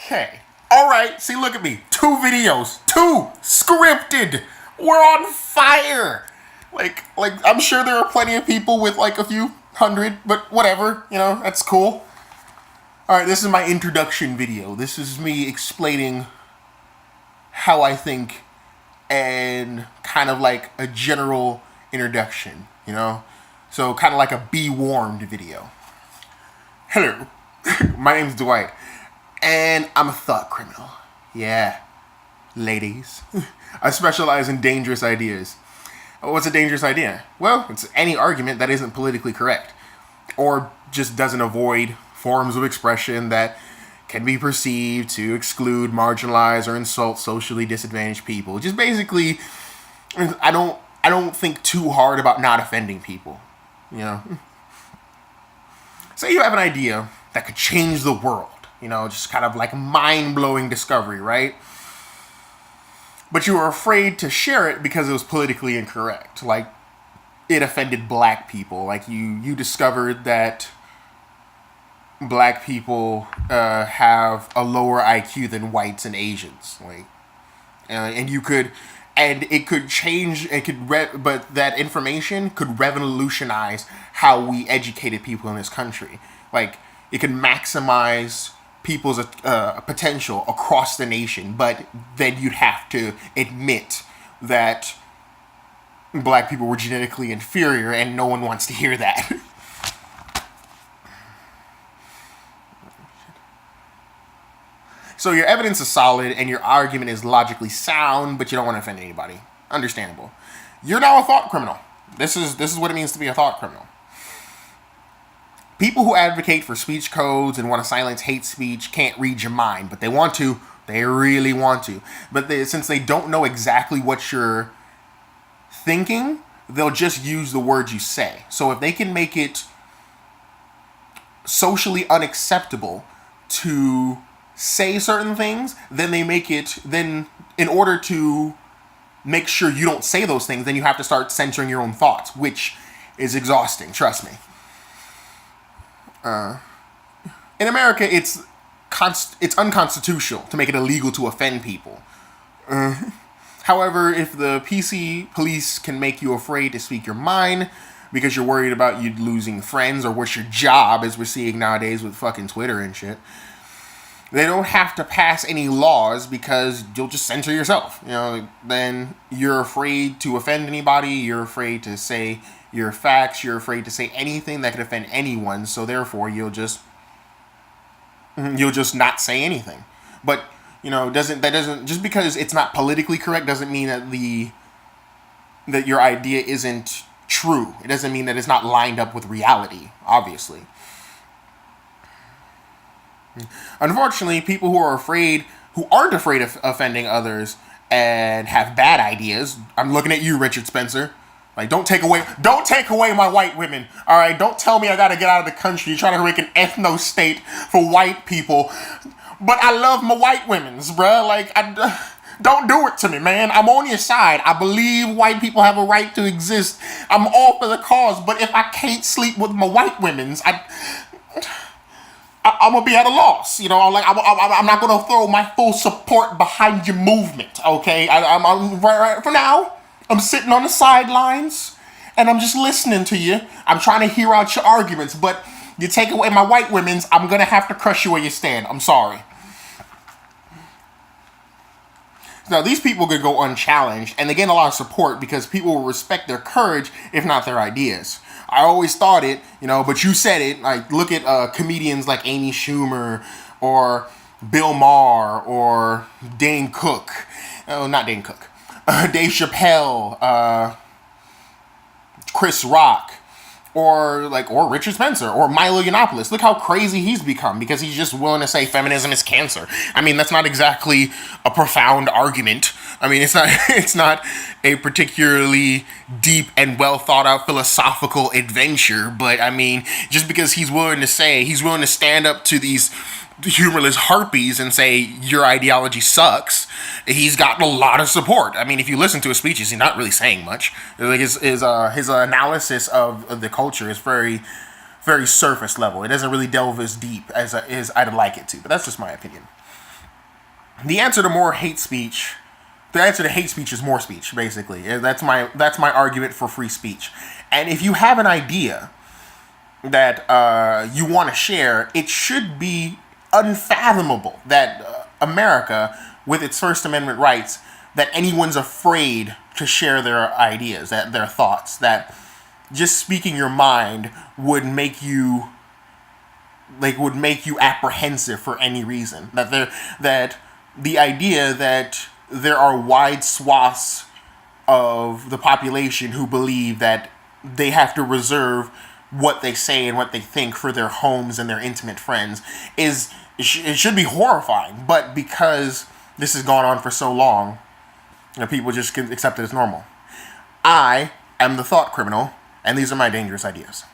Okay. Alright, see, look at me. 2 videos. 2 scripted. We're on fire. Like, I'm sure there are plenty of people with like a few hundred, but whatever, that's cool. Alright, this is my introduction video. This is me explaining how I think and kind of like a general introduction, So kind of like a be warned video. Hello, my name's Dwight, and I'm a thought criminal. Yeah, ladies. I specialize in dangerous ideas. What's a dangerous idea? Well, it's any argument that isn't politically correct, or just doesn't avoid forms of expression that can be perceived to exclude, marginalize, or insult socially disadvantaged people. Just basically, I don't think too hard about not offending people. Say you have an idea that could change the world. Just kind of like mind-blowing discovery, right? But you were afraid to share it because it was politically incorrect. Like, it offended black people. Like, you discovered that black people have a lower IQ than whites and Asians. Like, and it could change. But that information could revolutionize how we educated people in this country. Like, it could maximize people's potential across the nation. But then you'd have to admit that black people were genetically inferior, and no one wants to hear that. So your evidence is solid and your argument is logically sound, but you don't want to offend anybody. Understandable. You're now a thought criminal. This is what it means to be a thought criminal. People who advocate for speech codes and want to silence hate speech can't read your mind, but they want to. They really want to. But since they don't know exactly what you're thinking, they'll just use the words you say. So if they can make it socially unacceptable to say certain things, then in order to make sure you don't say those things, then you have to start censoring your own thoughts, which is exhausting, trust me. In America, it's unconstitutional to make it illegal to offend people. However, if the PC police can make you afraid to speak your mind because you're worried about you losing friends or what's your job, as we're seeing nowadays with fucking Twitter and shit, they don't have to pass any laws because you'll just censor yourself. Then you're afraid to offend anybody. You're afraid to say your facts. You're afraid to say anything that could offend anyone. So therefore, you'll just not say anything. But just because it's not politically correct doesn't mean that your idea isn't true. It doesn't mean that it's not lined up with reality. Obviously. Unfortunately, people who aren't afraid of offending others and have bad ideas. I'm looking at you, Richard Spencer. Like, don't take away my white women. All right, don't tell me I gotta get out of the country. You're trying to make an ethno state for white people, but I love my white women's, bruh. Like, don't do it to me, man. I'm on your side. I believe white people have a right to exist. I'm all for the cause, but if I can't sleep with my white women's, I'm gonna be at a loss, I'm not gonna throw my full support behind your movement, okay? I'm right for now. I'm sitting on the sidelines and I'm just listening to you. I'm trying to hear out your arguments, but you take away my white women's, I'm gonna have to crush you where you stand. I'm sorry. Now, these people could go unchallenged, and they gain a lot of support because people will respect their courage, if not their ideas. I always thought it, but you said it. Like, look at comedians like Amy Schumer or Bill Maher or Dane Cook. Oh, not Dane Cook. Dave Chappelle, Chris Rock, or Richard Spencer or Milo Yiannopoulos. Look how crazy he's become because he's just willing to say feminism is cancer. I mean, that's not exactly a profound argument. I mean, it's not a particularly deep and well thought out philosophical adventure, but I mean, just because he's willing to stand up to these humorless harpies and say your ideology sucks, he's gotten a lot of support. I mean, if you listen to his speeches, he's not really saying much. Like his analysis of the culture is very, very surface level. It doesn't really delve as deep as I'd like it to. But that's just my opinion. the answer to more hate speech, the answer to hate speech is more speech, basically. That's my argument for free speech. And if you have an idea that you want to share, it should be unfathomable that America, with its First Amendment rights, that anyone's afraid to share their ideas, that their thoughts, that just speaking your mind would make you apprehensive for any reason. That the idea that there are wide swaths of the population who believe that they have to reserve what they say and what they think for their homes and their intimate friends it should be horrifying. But because this has gone on for so long, people just can accept it as normal. I am the thought criminal, and these are my dangerous ideas.